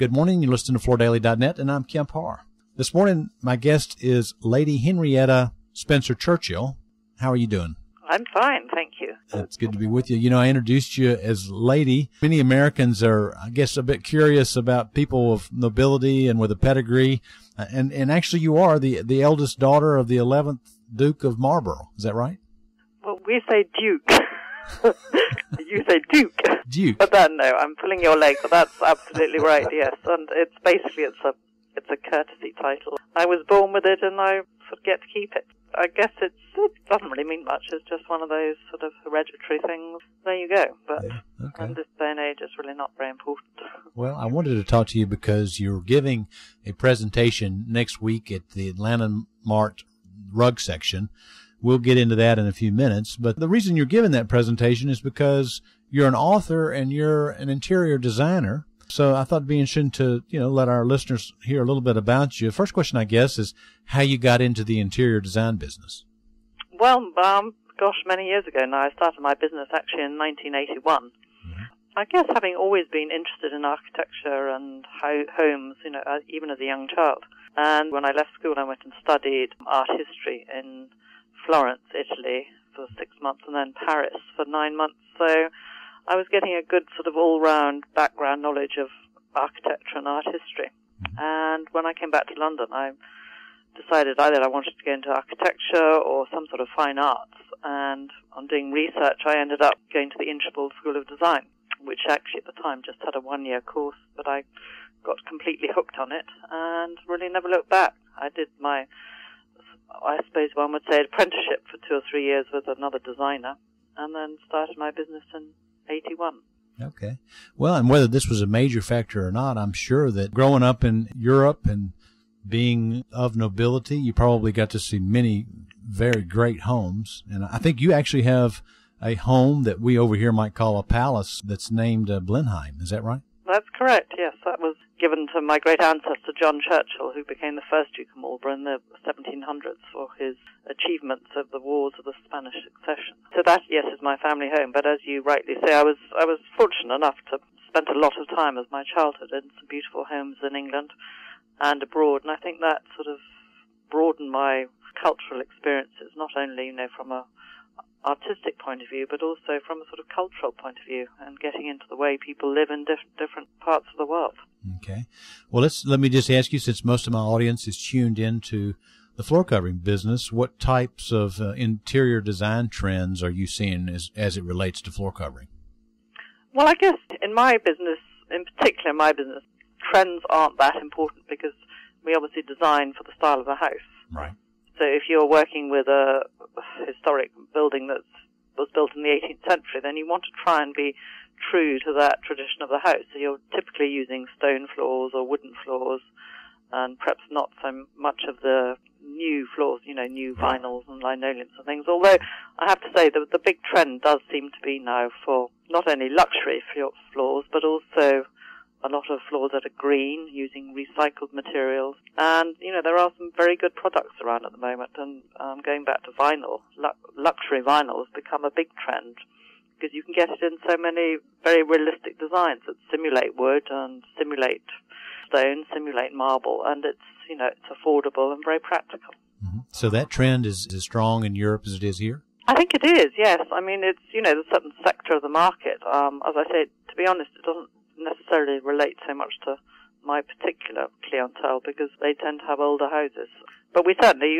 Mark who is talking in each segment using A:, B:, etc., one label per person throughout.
A: Good morning. You're listening to floordaily.net, and I'm Kemp Harr. This morning, my guest is Lady Henrietta Spencer-Churchill. How are you doing?
B: I'm fine, thank you.
A: It's good to be with you. You know, I introduced you as Lady. Many Americans are, I guess, a bit curious about people of nobility and with a pedigree. And actually, you are the eldest daughter of the 11th Duke of Marlborough. Is that right?
B: Well, we say Duke. You say Duke.
A: Duke.
B: But then, no, I'm pulling your leg, but that's absolutely right, yes. And it's a courtesy title. I was born with it, and I sort of get to keep it. I guess it doesn't really mean much. It's just one of those sort of hereditary things. There you go. But in this day and age, it's really not very important.
A: Well, I wanted to talk to you because you're giving a presentation next week at the Atlanta Mart rug section. We'll get into that in a few minutes. But the reason you're giving that presentation is because you're an author and you're an interior designer. So I thought it'd be interesting to, let our listeners hear a little bit about you. The first question, I guess, is how you got into the interior design business.
B: Well, many years ago now. I started my business actually in 1981. Mm-hmm. I guess having always been interested in architecture and homes, even as a young child. And when I left school, I went and studied art history in Florence, Italy for 6 months, and then Paris for 9 months. So I was getting a good sort of all-round background knowledge of architecture and art history. And when I came back to London, I decided either I wanted to go into architecture or some sort of fine arts. And on doing research, I ended up going to the Inchbald School of Design, which actually at the time just had a one-year course, but I got completely hooked on it and really never looked back. I did my, I suppose one would say, apprenticeship for 2 or 3 years with another designer, and then started my business in 81.
A: Okay. Well, and whether this was a major factor or not, I'm sure that growing up in Europe and being of nobility, you probably got to see many very great homes. And I think you actually have a home that we over here might call a palace that's named Blenheim. Is that right?
B: That's correct, yes. That was given to my great ancestor, John Churchill, who became the first Duke of Marlborough in the 1700s for his achievements of the wars of the Spanish succession. So that, yes, is my family home. But as you rightly say, I was fortunate enough to spend a lot of time of my childhood in some beautiful homes in England and abroad. And I think that sort of broadened my cultural experiences, not only, from a artistic point of view, but also from a sort of cultural point of view, and getting into the way people live in different parts of the world.
A: Okay. Well, let me just ask you, since most of my audience is tuned into the floor covering business, what types of interior design trends are you seeing as it relates to floor covering?
B: Well, I guess in my business, in particular my business, trends aren't that important because we obviously design for the style of the house.
A: Right.
B: So if you're working with a historic building that was built in the 18th century, then you want to try and be true to that tradition of the house. So you're typically using stone floors or wooden floors, and perhaps not so much of the new floors, new vinyls and linoleums and things. Although I have to say that the big trend does seem to be now for not only luxury floors, but also a lot of floors that are green, using recycled materials. And, there are some very good products around at the moment. And going back to vinyl, luxury vinyl has become a big trend because you can get it in so many very realistic designs that simulate wood and simulate stone, simulate marble. And it's, it's affordable and very practical.
A: Mm-hmm. So that trend is as strong in Europe as it is here?
B: I think it is, yes. I mean, it's, there's a certain sector of the market. As I said, to be honest, it doesn't necessarily relate so much to my particular clientele because they tend to have older houses. But we certainly,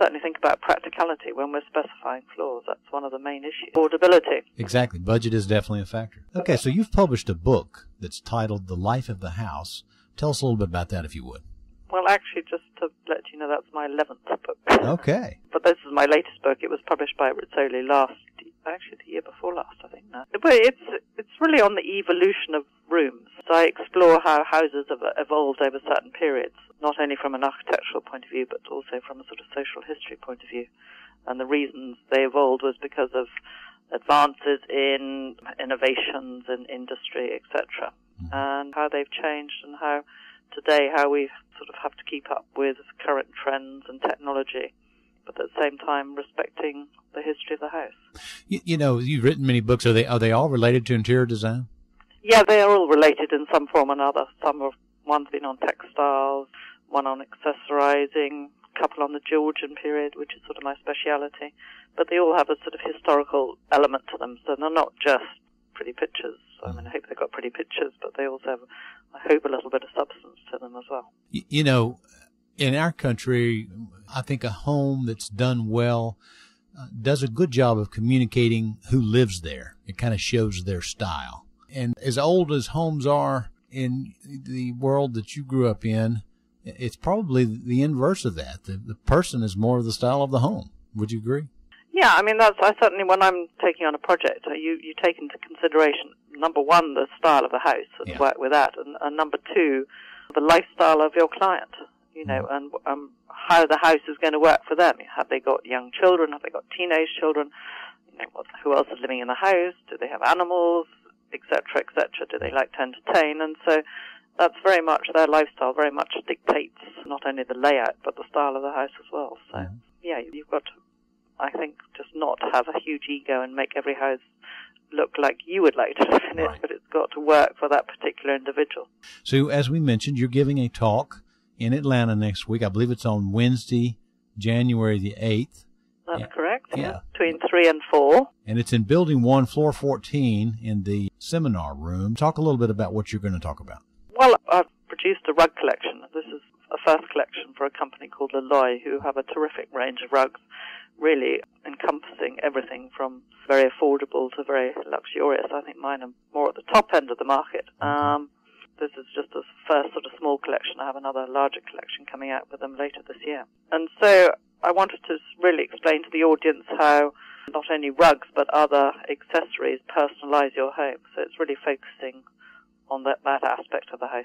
B: certainly think about practicality when we're specifying floors. That's one of the main issues. Affordability.
A: Exactly. Budget is definitely a factor. Okay, so you've published a book that's titled The Life of the House. Tell us a little bit about that, if you would.
B: Well, actually, just to let you know, that's my 11th book.
A: Okay.
B: But this is my latest book. It was published by Rizzoli the year before last, I think now. But it's really on the evolution of rooms. So I explore how houses have evolved over certain periods, not only from an architectural point of view, but also from a sort of social history point of view. And the reasons they evolved was because of advances in innovations in industry, etc., and how they've changed and how we sort of have to keep up with current trends and technology, but at the same time respecting the history of the house.
A: You've written many books. Are they all related to interior design?
B: Yeah, they are all related in some form or another. One's been on textiles, one on accessorizing, a couple on the Georgian period, which is sort of my speciality. But they all have a sort of historical element to them, so they're not just pretty pictures. I mean, I hope they've got pretty pictures, but they also have, I hope, a little bit of substance to them as well.
A: You know, in our country, I think a home that's done well does a good job of communicating who lives there. It kind of shows their style. And as old as homes are in the world that you grew up in, it's probably the inverse of that. The person is more of the style of the home. Would you agree?
B: Yeah, I mean, I certainly, when I'm taking on a project, you take into consideration, number one, the style of the house and work with that, and number two, the lifestyle of your client, you know, and how the house is going to work for them. Have they got young children? Have they got teenage children? You know, who else is living in the house? Do they have animals, etc., etc.? Do they like to entertain? And so that's very much their lifestyle, very much dictates not only the layout, but the style of the house as well. So, yeah, you've got to, I think, just not have a huge ego and make every house look like you would like to live in it, but it's got to work for that particular individual.
A: So, as we mentioned, you're giving a talk in Atlanta next week. I believe it's on Wednesday, January the 8th.
B: That's correct. Yeah. Between 3 and 4.
A: And it's in Building 1, Floor 14 in the seminar room. Talk a little bit about what you're going to talk about.
B: Well, I've produced a rug collection. This is a first collection for a company called Laloy, who have a terrific range of rugs, really encompassing everything from very affordable to very luxurious. I think mine are more at the top end of the market. This is just a first sort of small collection. I have another larger collection coming out with them later this year. And so I wanted to really explain to the audience how not only rugs but other accessories personalize your home. So it's really focusing on that aspect of the house.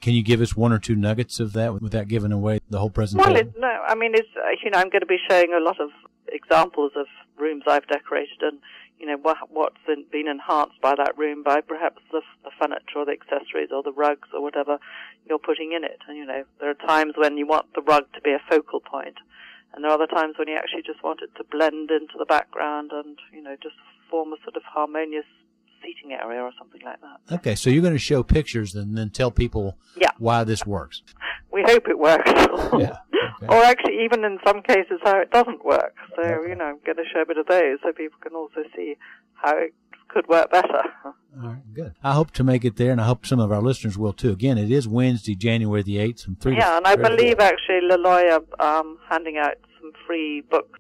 A: Can you give us one or two nuggets of that without giving away the whole presentation?
B: Well, I mean, it's, you know, I'm going to be showing a lot of examples of rooms I've decorated and, you know, what's been enhanced by that room by perhaps the furniture or the accessories or the rugs or whatever you're putting in it. And, you know, there are times when you want the rug to be a focal point, and there are other times when you actually just want it to blend into the background and, you know, just form a sort of harmonious seating area or something like that.
A: Okay, so you're going to show pictures and then tell people why this works.
B: We hope it works.
A: Okay.
B: Or actually, even in some cases, how it doesn't work. So, you know, I'm going to show a bit of those so people can also see how it could work better.
A: All right, good. I hope to make it there, and I hope some of our listeners will, too. Again, it is Wednesday, January the 8th from 3 to 4.
B: Yeah, and I believe, actually, Laloy are handing out some free books.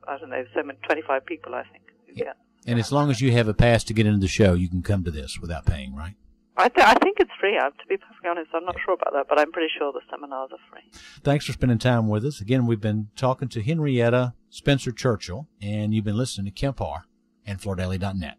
B: I don't know, 25 people, I think.
A: Yeah. And as long as you have a pass to get into the show, you can come to this without paying, right?
B: I think it's free. To be perfectly honest, I'm not sure about that, but I'm pretty sure the seminars are free.
A: Thanks for spending time with us. Again, we've been talking to Henrietta Spencer-Churchill, and you've been listening to Kemp Harr and FloorDaily.net.